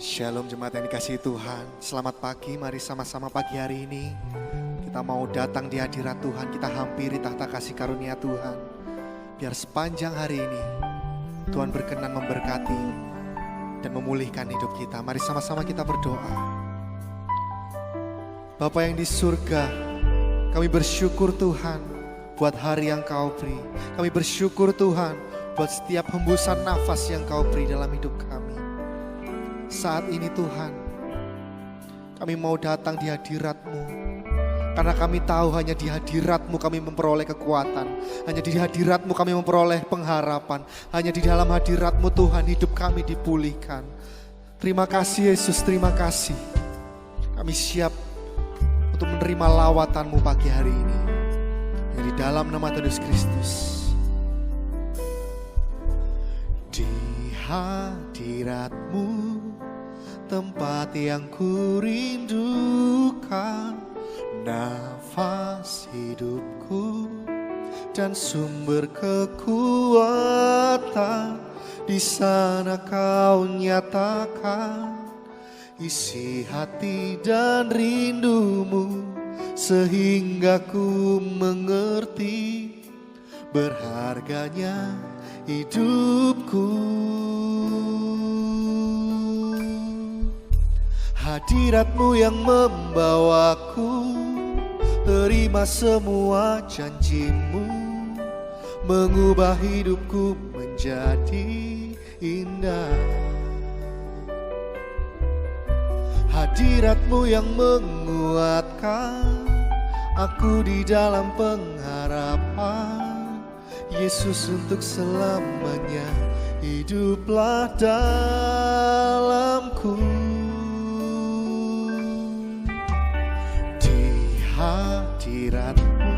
Shalom jemaat yang dikasihi Tuhan. Selamat pagi, mari sama-sama pagi hari ini kita mau datang di hadirat Tuhan. Kita hampiri tahta kasih karunia Tuhan. Biar sepanjang hari ini Tuhan berkenan memberkati dan memulihkan hidup kita. Mari sama-sama kita berdoa. Bapa yang di surga, kami bersyukur Tuhan buat hari yang Kau beri. Kami bersyukur Tuhan buat setiap hembusan nafas yang Kau beri dalam hidup kami. Saat ini Tuhan, kami mau datang di hadirat-Mu. Karena kami tahu hanya di hadirat-Mu kami memperoleh kekuatan. Hanya di hadirat-Mu kami memperoleh pengharapan. Hanya di dalam hadirat-Mu Tuhan hidup kami dipulihkan. Terima kasih Yesus, terima kasih. Kami siap untuk menerima lawatan-Mu pagi hari ini. Yang di dalam nama Tuhan Yesus Kristus. Di hadirat-Mu tempat yang kurindukan, nafas hidupku dan sumber kekuatan. Di sana Kau nyatakan isi hati dan rindumu, sehingga ku mengerti berharganya hidupku. Hadirat-Mu yang membawaku, terima semua janji-Mu, mengubah hidupku menjadi indah. Hadirat-Mu yang menguatkan aku di dalam pengharapan. Yesus, untuk selamanya hiduplah dalamku. Hadirat-Mu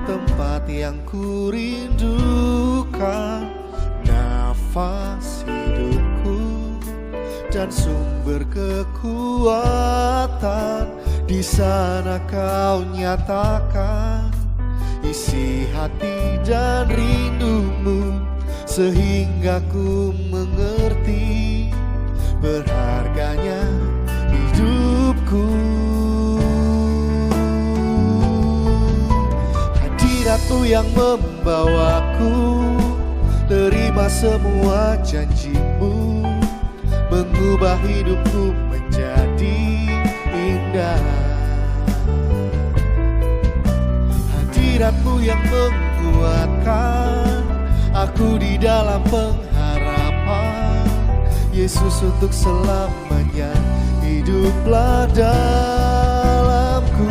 tempat yang kurindukan, nafas hidupku dan sumber kekuatan. Di sana Kau nyatakan isi hati dan rindumu, sehingga ku mengerti berharganya hidupku. Hadirat-Mu yang membawaku, terima semua janji-Mu, mengubah hidupku menjadi indah. Hadirat-Mu yang menguatkan aku di dalam pengharapan. Yesus, untuk selamanya hiduplah dalamku.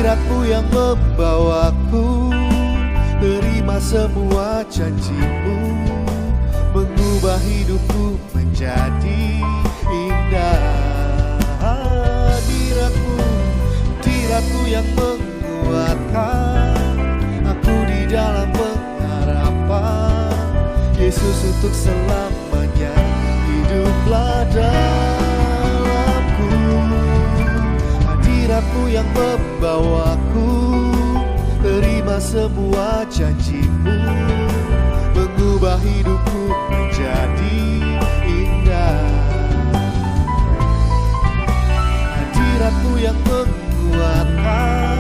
Hadirat-Mu yang membawaku, terima semua janji-Mu, mengubah hidupku menjadi indah. Hadirat-Mu yang menguatkan aku di dalam pengharapan. Yesus, untuk selamanya hiduplah dalamku. Hadirat-Mu yang membawaku, terima semua janji-Mu, mengubah hidupku menjadi indah. Hadirat-Mu yang menguatkan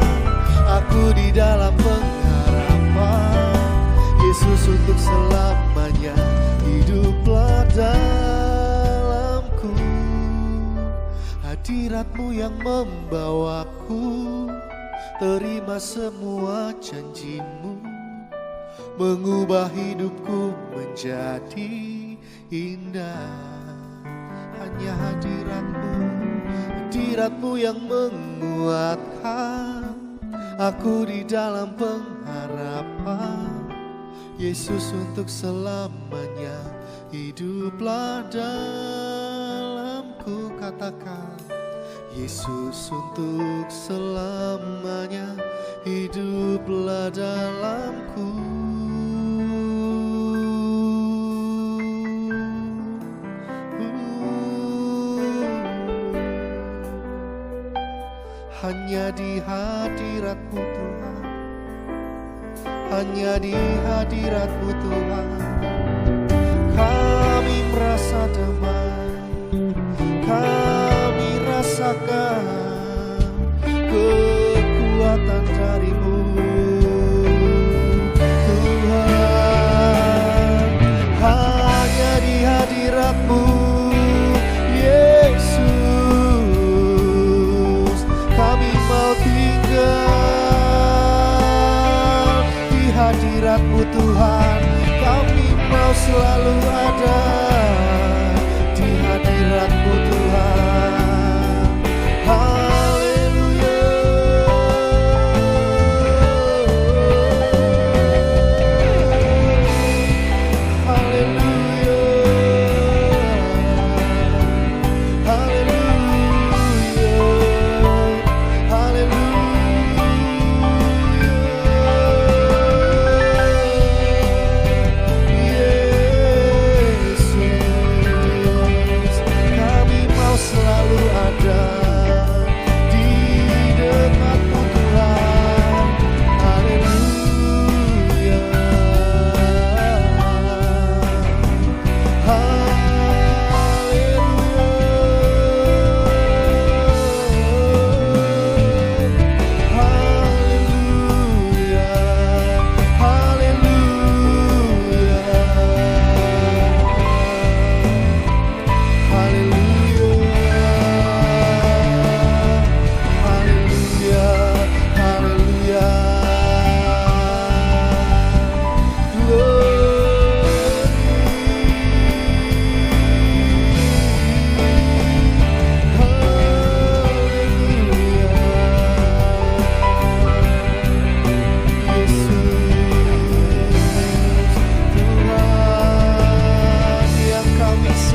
aku di dalam pengharapan. Yesus, untuk selamanya hiduplah dalamku. Hadirat-Mu yang membawaku, terima semua janji-Mu, mengubah hidupku menjadi indah. Hanya hadirat-Mu, hadirat-Mu yang menguatkan aku di dalam pengharapan. Yesus, untuk selamanya hiduplah dalamku. Katakan, Yesus, untuk selamanya hiduplah dalamku. Hanya di hadirat-Mu Tuhan, hanya di hadirat-Mu Tuhan, kami merasa damai.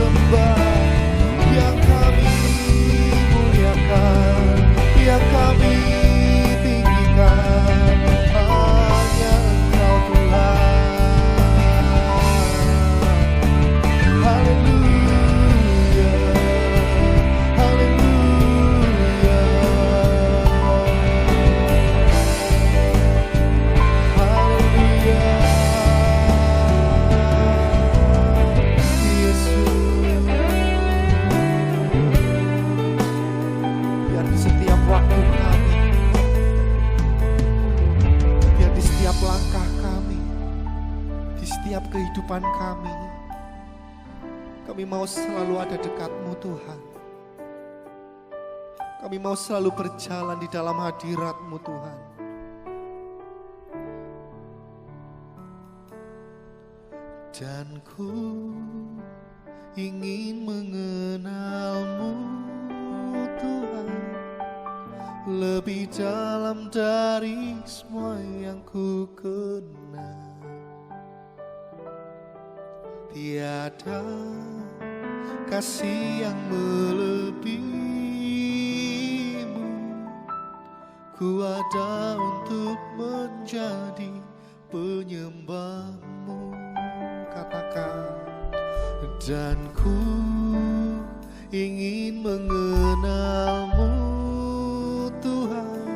sembah, yang kami muliakan, yang kami tinggikan, hanya Engkau Tuhan. Haleluya, haleluya, haleluya. Yesus, biar di setiap waktu kami, biar di setiap langkah kami, di setiap kehidupan kami mau selalu ada dekat-Mu Tuhan. Kami mau selalu berjalan di dalam hadirat-Mu Tuhan. Dan ku ingin mengenal-Mu Tuhan, lebih dalam dari semua yang ku kenal. Tiada kasih yang melebihi-Mu, ku ada untuk menjadi penyembah-Mu. Katakan, dan ku ingin mengenal-Mu Tuhan,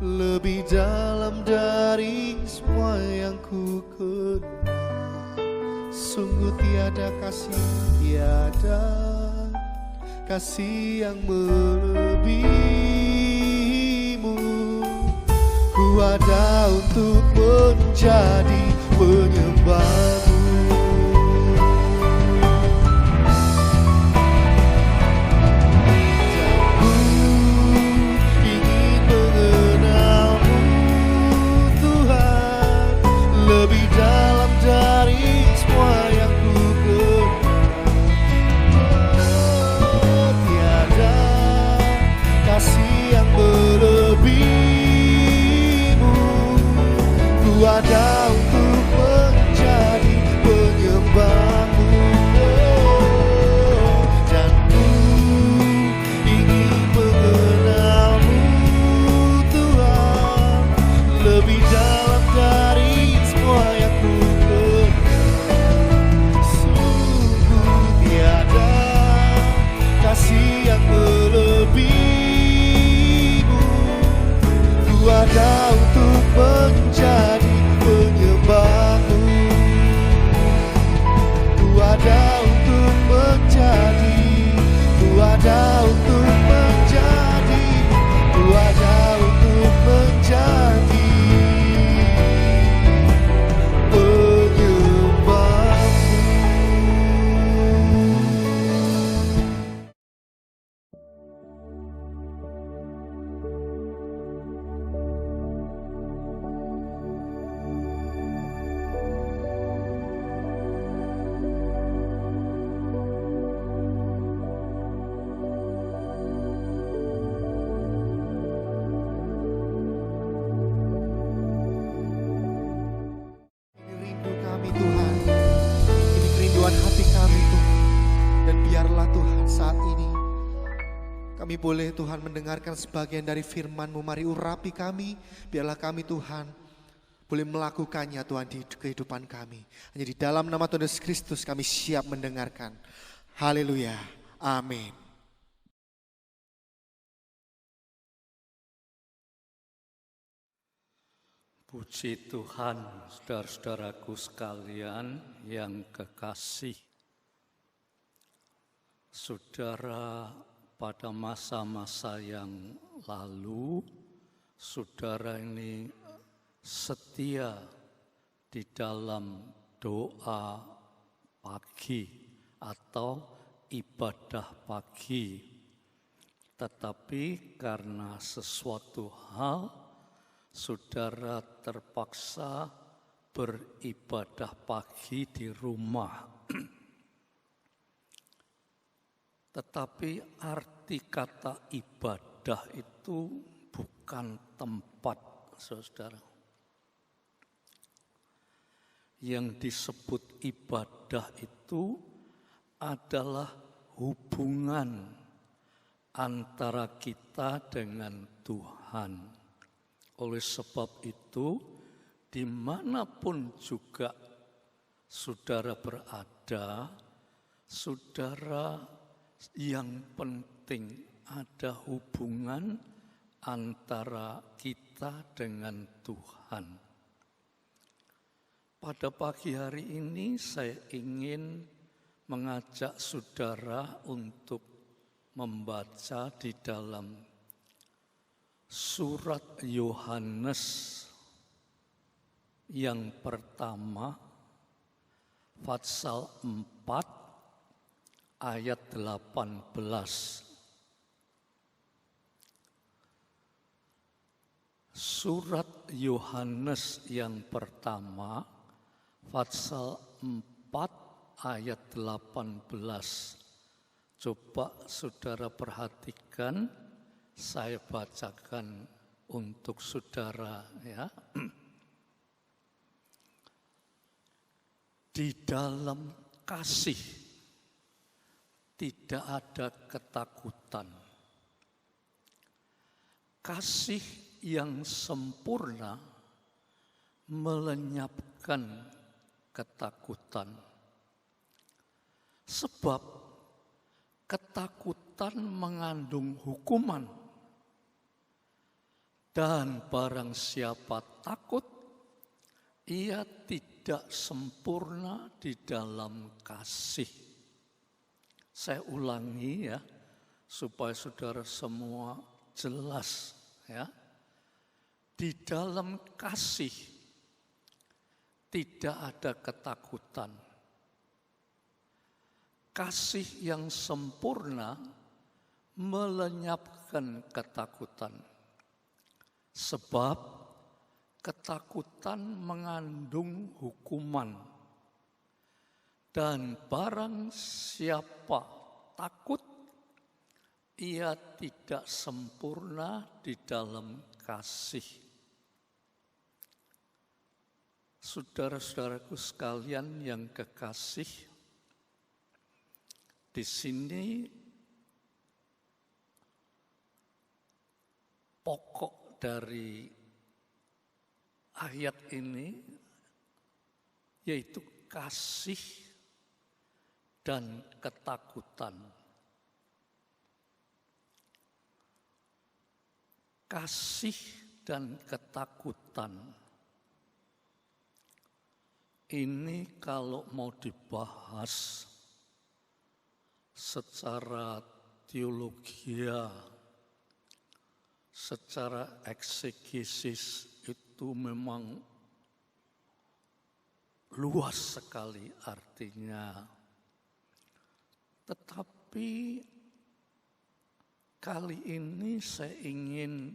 lebih dalam dari semua yang ku kenal. Sungguh tiada kasih yang melebihi-Mu, ku ada untuk menjadi penyembah-Mu. Ada untuk menjadi penyembah-Mu, dan ku ingin mengenal-Mu Tuhan, lebih dalam dari semua yang ku kenal. Sungguh tiada kasih yang melebihi-Mu, ku ada untuk menjadi penyembah-Mu, ku ada untuk menjadi, ku ada untuk menjadi, ku ada untuk menjadi penyembah-Mu. Kami boleh Tuhan mendengarkan sebagian dari firman-Mu, mari urapi kami, biarlah kami Tuhan boleh melakukannya Tuhan di kehidupan kami. Hanya di dalam nama Tuhan Yesus Kristus kami siap mendengarkan. Haleluya, amin. Puji Tuhan, saudara-saudaraku sekalian yang kekasih. Saudara, pada masa-masa yang lalu, saudara ini setia di dalam doa pagi atau ibadah pagi. Tetapi karena sesuatu hal, saudara terpaksa beribadah pagi di rumah. Tetapi arti kata ibadah itu bukan tempat, saudara. Yang disebut ibadah itu adalah hubungan antara kita dengan Tuhan. Oleh sebab itu, dimanapun juga saudara berada, saudara yang penting ada hubungan antara kita dengan Tuhan. Pada pagi hari ini saya ingin mengajak saudara untuk membaca di dalam surat Yohanes yang pertama, pasal 4 ayat 18. Surat Yohanes yang pertama, pasal 4 ayat 18. Coba saudara perhatikan, saya bacakan untuk saudara ya. Di dalam kasih tidak ada ketakutan. Kasih yang sempurna melenyapkan ketakutan. Sebab ketakutan mengandung hukuman. Dan barang siapa takut, ia tidak sempurna di dalam kasih. Saya ulangi ya, supaya saudara semua jelas ya. Di dalam kasih tidak ada ketakutan. Kasih yang sempurna melenyapkan ketakutan. Sebab ketakutan mengandung hukuman. Dan barang siapa takut, ia tidak sempurna di dalam kasih. Saudara-saudaraku sekalian yang kekasih, di sini pokok dari ayat ini yaitu kasih dan ketakutan. Kasih dan ketakutan. Ini kalau mau dibahas secara teologia, secara eksegesis itu memang luas sekali artinya. Tetapi kali ini saya ingin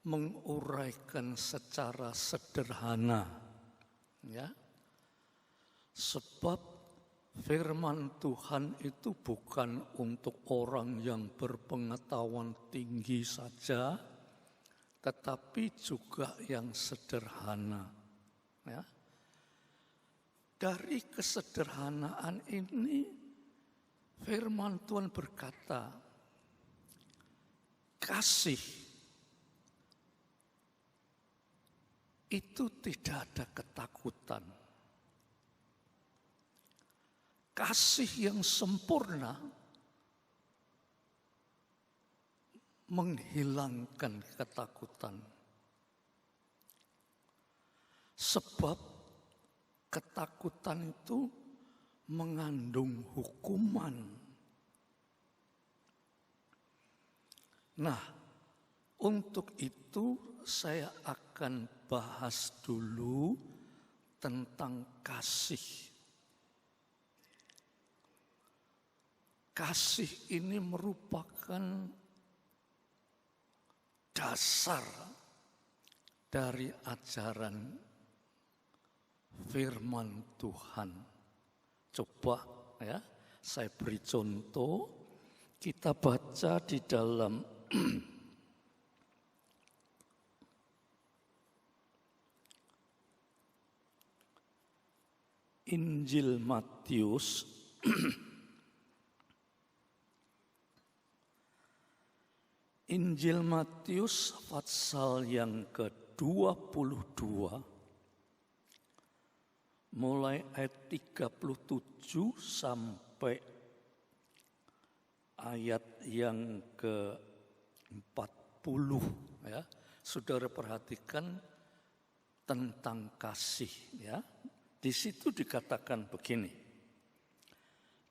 menguraikan secara sederhana. Ya, sebab firman Tuhan itu bukan untuk orang yang berpengetahuan tinggi saja, tetapi juga yang sederhana. Ya. Dari kesederhanaan ini, firman Tuhan berkata, kasih itu tidak ada ketakutan. Kasih yang sempurna menghilangkan ketakutan. Sebab ketakutan itu mengandung hukuman. Nah, untuk itu saya akan bahas dulu tentang kasih. Kasih ini merupakan dasar dari ajaran firman Tuhan. Coba ya, saya beri contoh. Kita baca di dalam Injil Matius Injil Matius pasal yang ke-22 mulai ayat 37 sampai ayat yang ke-40 ya. Saudara perhatikan tentang kasih ya. Di situ dikatakan begini.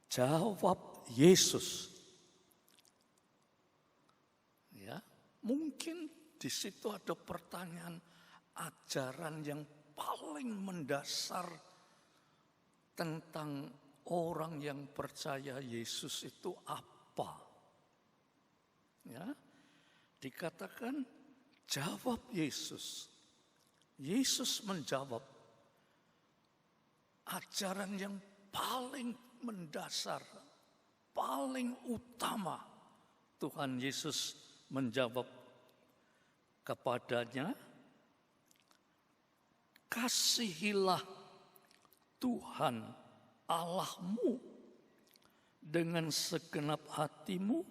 Jawab Yesus. Ya, mungkin di situ ada pertanyaan ajaran yang paling mendasar tentang orang yang percaya Yesus itu apa? Ya, dikatakan jawab Yesus. Yesus menjawab ajaran yang paling mendasar, paling utama. Tuhan Yesus menjawab kepadanya, kasihilah Tuhan Allahmu dengan segenap hatimu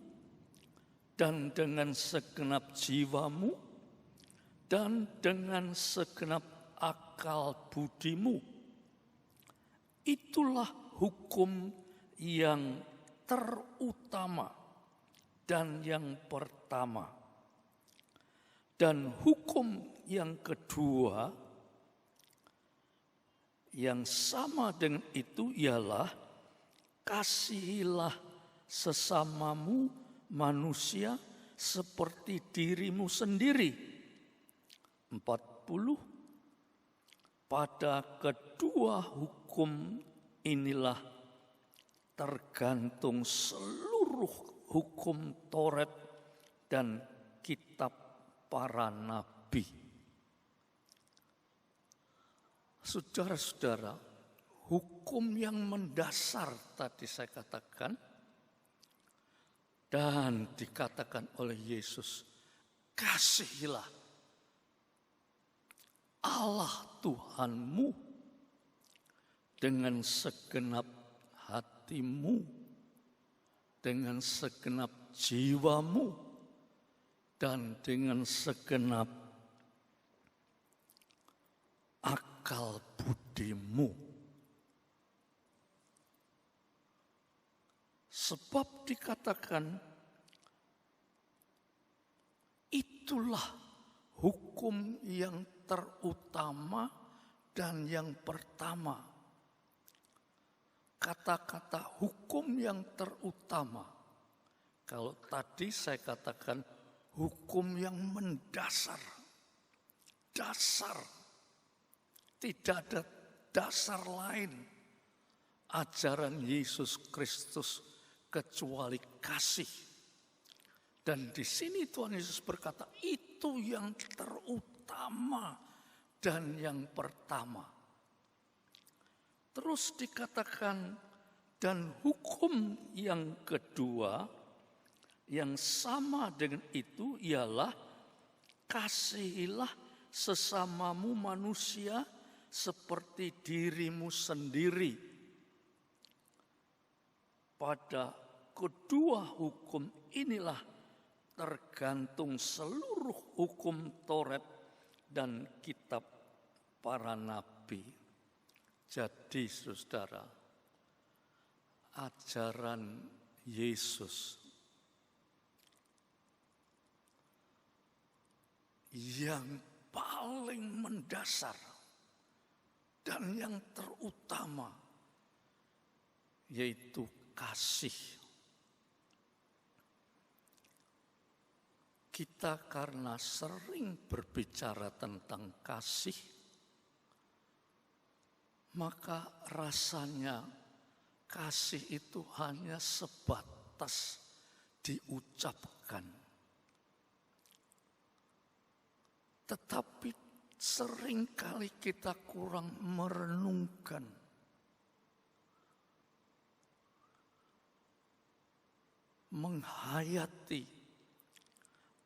dan dengan segenap jiwamu dan dengan segenap akal budimu. Itulah hukum yang terutama dan yang pertama. Dan hukum yang kedua yang sama dengan itu ialah kasihilah sesamamu manusia seperti dirimu sendiri. 40. Pada kedua hukum inilah tergantung seluruh hukum Taurat dan kitab para nabi. Saudara-saudara, hukum yang mendasar tadi saya katakan dan dikatakan oleh Yesus, kasihilah Allah Tuhanmu dengan segenap hatimu, dengan segenap jiwamu, dan dengan segenap akal budimu. Sebab dikatakan itulah hukum yang terutama dan yang pertama. Kata-kata hukum yang terutama. Kalau tadi saya katakan hukum yang mendasar. Dasar. Tidak ada dasar lain. Ajaran Yesus Kristus kecuali kasih. Dan di sini Tuhan Yesus berkata, itu yang terutama dan yang pertama. Terus dikatakan, dan hukum yang kedua yang sama dengan itu ialah kasihilah sesamamu manusia seperti dirimu sendiri. Pada kedua hukum inilah tergantung seluruh hukum Taurat dan kitab para nabi. Jadi saudara, ajaran Yesus yang paling mendasar dan yang terutama yaitu kasih. Kita karena sering berbicara tentang kasih, maka rasanya kasih itu hanya sebatas diucapkan. Tetapi seringkali kita kurang merenungkan. Menghayati.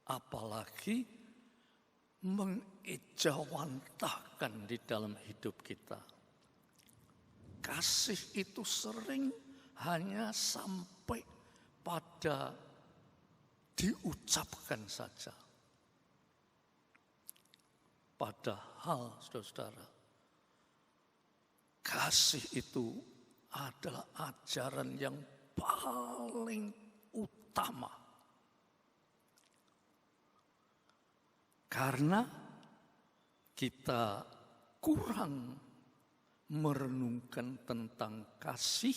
Apalagi mengejawantahkan di dalam hidup kita. kasih itu sering hanya sampai pada diucapkan saja. Padahal saudara-saudara, kasih itu adalah ajaran yang paling utama. Karena kita kurang merenungkan tentang kasih.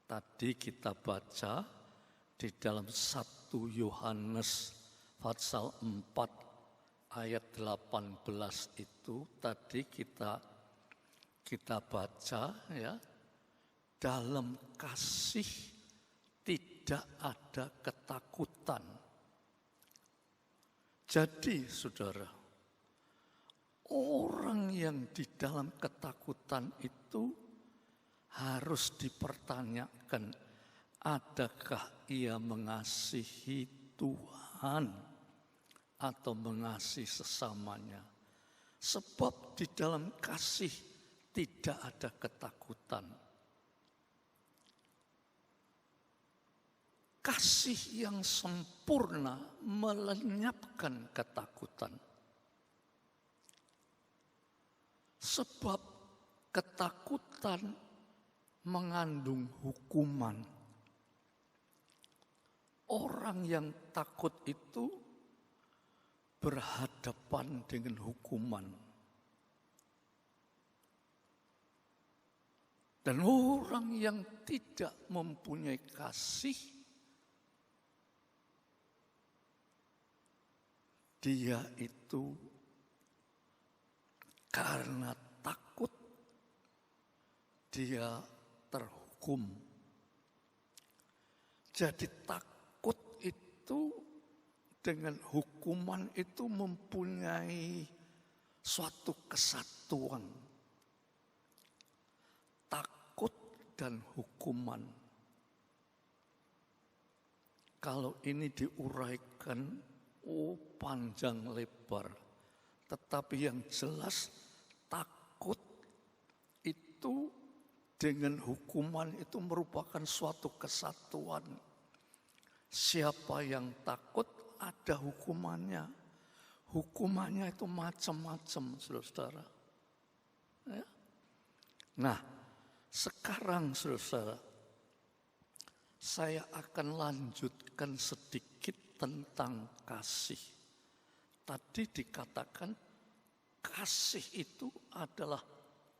Tadi kita baca di dalam 1 Yohanes pasal 4 ayat 18 itu tadi kita baca ya, dalam kasih tidak ada ketakutan. Jadi saudara, orang yang di dalam ketakutan itu harus dipertanyakan, adakah ia mengasihi Tuhan atau mengasihi sesamanya? Sebab di dalam kasih tidak ada ketakutan. Kasih yang sempurna melenyapkan ketakutan. Sebab ketakutan mengandung hukuman. Orang yang takut itu berhadapan dengan hukuman. Dan orang yang tidak mempunyai kasih, dia itu karena takut dia terhukum. Jadi takut itu dengan hukuman itu mempunyai suatu kesatuan. Takut dan hukuman. Kalau ini diuraikan panjang lebar. Tetapi yang jelas takut itu dengan hukuman itu merupakan suatu kesatuan. Siapa yang takut ada hukumannya. Hukumannya itu macam-macam, saudara-saudara. Ya. Nah, sekarang saudara-saudara, saya akan lanjutkan sedikit tentang kasih. Tadi dikatakan kasih itu adalah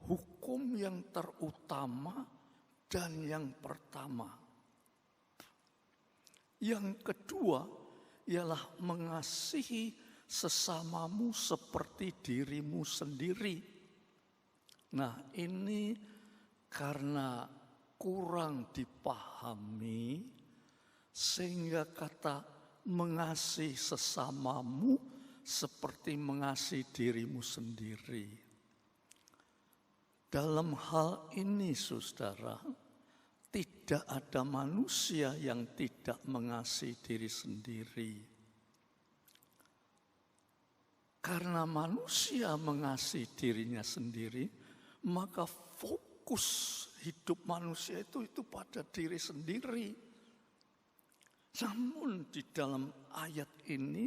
hukum yang terutama dan yang pertama. Yang kedua ialah mengasihi sesamamu seperti dirimu sendiri. Nah, ini karena kurang dipahami sehingga kata mengasihi sesamamu seperti mengasihi dirimu sendiri. Dalam hal ini, saudara, tidak ada manusia yang tidak mengasihi diri sendiri. Karena manusia mengasihi dirinya sendiri, maka fokus hidup manusia itu pada diri sendiri. Namun di dalam ayat ini,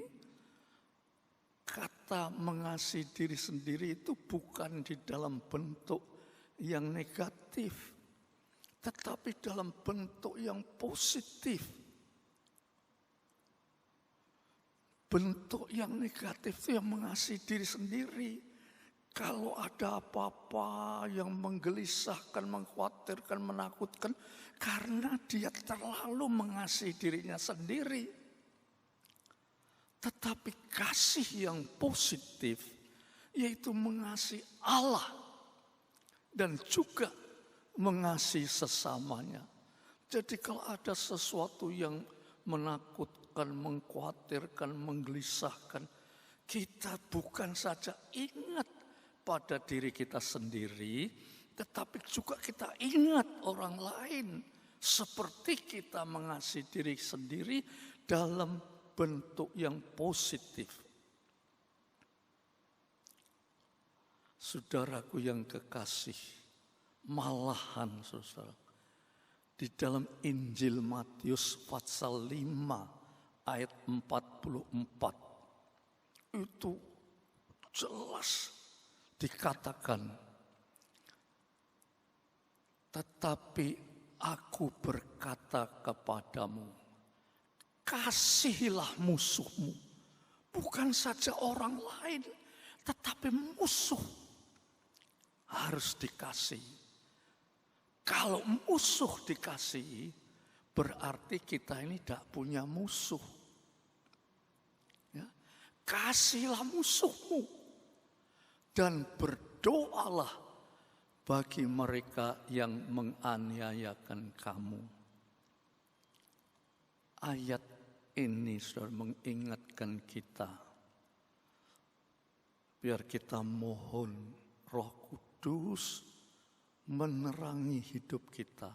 kata mengasihi diri sendiri itu bukan di dalam bentuk yang negatif, tetapi dalam bentuk yang positif. Bentuk yang negatif itu yang mengasihi diri sendiri. Kalau ada apa-apa yang menggelisahkan, mengkhawatirkan, menakutkan, karena dia terlalu mengasihi dirinya sendiri. Tetapi kasih yang positif, yaitu mengasihi Allah dan juga mengasihi sesamanya. Jadi kalau ada sesuatu yang menakutkan, mengkhawatirkan, menggelisahkan, kita bukan saja ingat pada diri kita sendiri, tetapi juga kita ingat orang lain. Seperti kita mengasihi diri sendiri dalam bentuk yang positif. Saudaraku yang kekasih, Malahan saudara, di dalam Injil Matius pasal 5 ayat 44 itu jelas dikatakan, tetapi aku berkata kepadamu, kasihilah musuhmu. Bukan saja orang lain, tetapi musuh harus dikasihi. Kalau musuh dikasihi, berarti kita ini tidak punya musuh. Ya. Kasihilah musuhmu dan berdoalah bagi mereka yang menganiayakan kamu. Ayat ini sudah mengingatkan kita, biar kita mohon Roh Kudus menerangi hidup kita.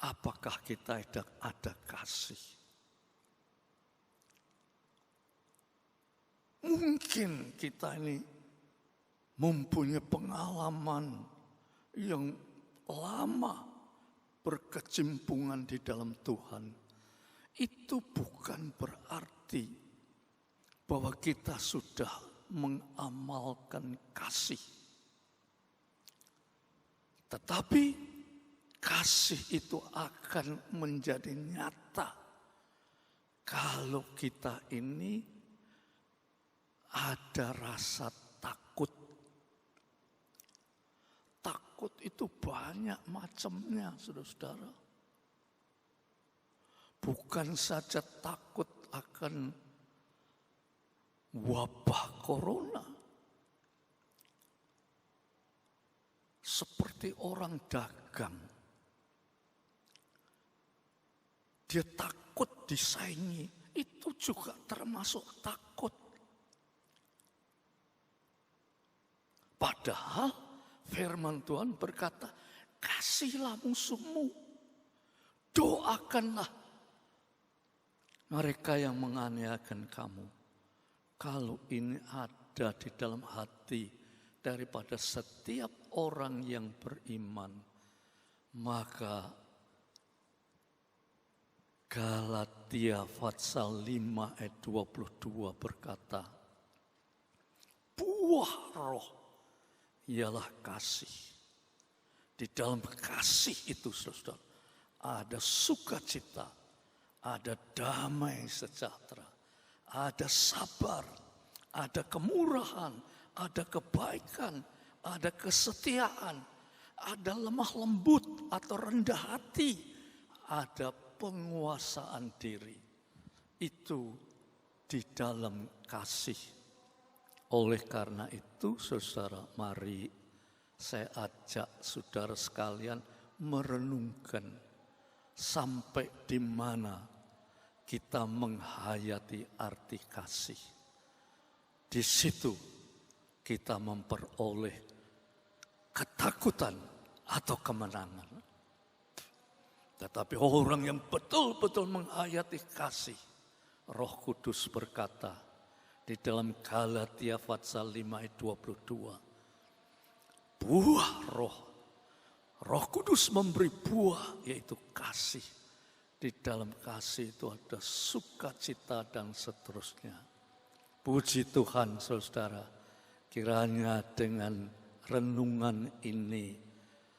Apakah kita ada kasih? Mungkin kita ini mempunyai pengalaman yang lama berkecimpungan di dalam Tuhan. Itu bukan berarti bahwa kita sudah mengamalkan kasih. Tetapi kasih itu akan menjadi nyata kalau kita ini ada rasa takut. Takut itu banyak macamnya, saudara-saudara. Bukan saja takut akan wabah corona. Seperti orang dagang. Dia takut disaingi. Itu juga termasuk takut. Padahal firman Tuhan berkata, kasihilah musuhmu. Doakanlah mereka yang menganiayakan kamu. Kalau ini ada di dalam hati daripada setiap orang yang beriman, maka Galatia pasal 5 ayat 22 berkata, buah roh ialah kasih. Di dalam kasih itu, saudara, ada sukacita, ada damai sejahtera, ada sabar, ada kemurahan, ada kebaikan, ada kesetiaan, ada lemah lembut atau rendah hati, ada penguasaan diri. Itu di dalam kasih. Oleh karena itu, saudara, mari saya ajak saudara sekalian merenungkan sampai di mana kita menghayati arti kasih. Di situ kita memperoleh ketakutan atau kemenangan. Tetapi orang yang betul-betul menghayati kasih, Roh Kudus berkata di dalam Galatia pasal 5 ayat 22, buah Roh Kudus memberi buah, yaitu kasih. Di dalam kasih itu ada sukacita dan seterusnya. Puji Tuhan, saudara, kiranya dengan renungan ini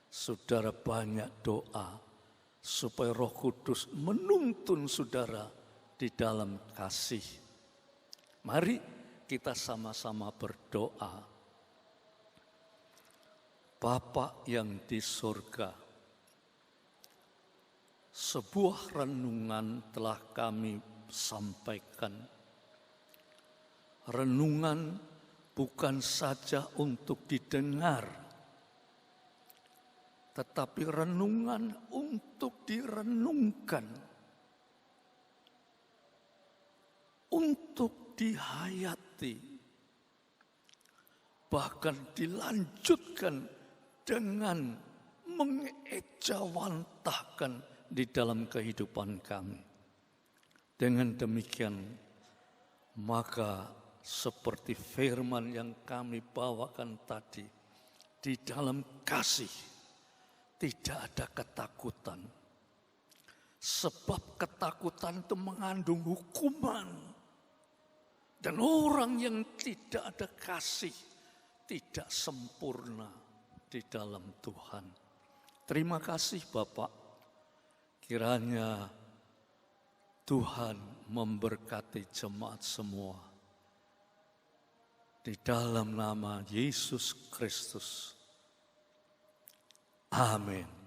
saudara banyak doa supaya Roh Kudus menuntun saudara di dalam kasih. Mari kita sama-sama berdoa. Bapa yang di surga, sebuah renungan telah kami sampaikan. Renungan bukan saja untuk didengar, tetapi renungan untuk direnungkan, untuk dihayati, bahkan dilanjutkan dengan mengejawantahkan di dalam kehidupan kami. Dengan demikian, maka seperti firman yang kami bawakan tadi, Di dalam kasih tidak ada ketakutan. Sebab ketakutan itu mengandung hukuman. Dan orang yang tidak ada kasih tidak sempurna di dalam Tuhan. Terima kasih Bapak. Kiranya Tuhan memberkati jemaat semua. Di dalam nama Yesus Kristus. Amin.